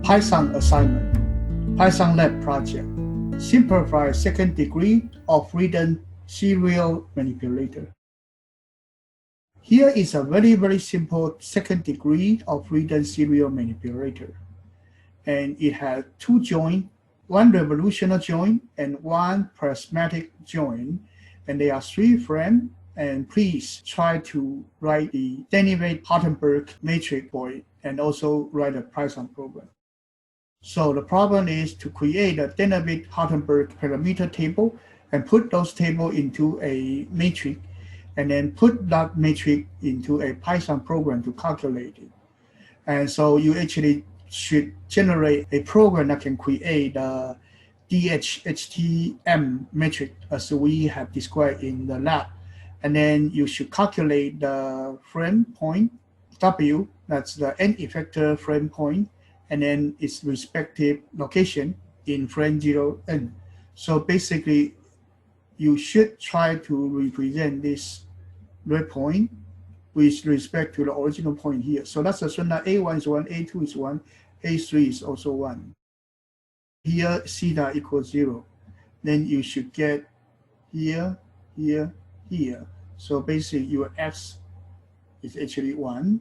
Python assignment, Python lab project, simplify second degree of freedom serial manipulator. Here is a very simple second degree of freedom serial manipulator. And it has two joins, one revolutionary join and one prismatic join. And there are 3 frames. And please try to write the Denavit-Hartenberg matrix for it and also write a Python program. So the problem is to create a Denavit-Hartenberg parameter table and put those tables into a matrix and then put that matrix into a Python program to calculate it. And so you actually should generate a program that can create a DHHTM matrix as we have described in the lab. And then you should calculate the frame point W, that's the n effector frame point, and then its respective location in frame 0n. So basically, you should try to represent this red point with respect to the original point here. So that's assume that A1 is 1, A2 is 1, A3 is also 1. Here, theta equals 0. Then you should get here, here, here. So basically your x is actually 1,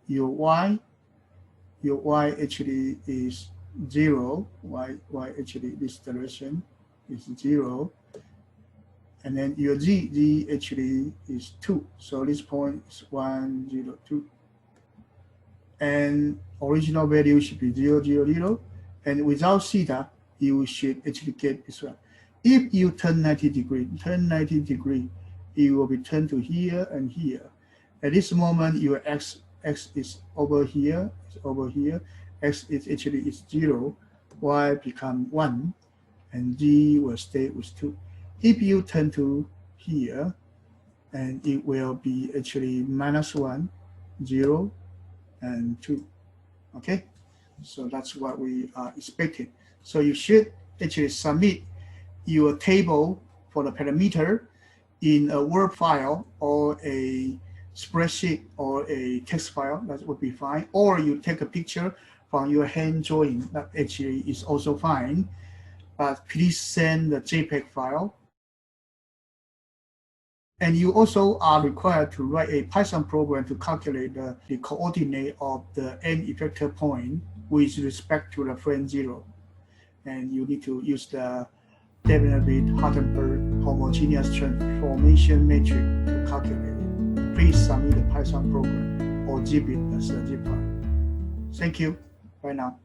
your y actually is 0, y actually this direction is 0, and then your z actually is 2. So this point is 1, 0, 2. And original value should be 0, 0, 0. And without theta, you should actually get this one. If you turn 90 degree, it will be turned to here and here. At this moment, your x is over here, x is actually 0, y become 1, and z will stay with 2. If you turn to here, and it will be actually -1, 0, and 2. Okay, so that's what we are expecting. So you should actually submit your table for the parameter in a Word file or a spreadsheet or a text file, that would be fine. Or you take a picture from your hand drawing, that actually is also fine. But please send the JPEG file. And you also are required to write a Python program to calculate the coordinate of the n effector point with respect to the frame 0. And you need to use the Denavit-Hartenberg homogeneous transformation matrix to calculate it. Please submit the Python program or zip it as a zip file. Thank you. Bye now.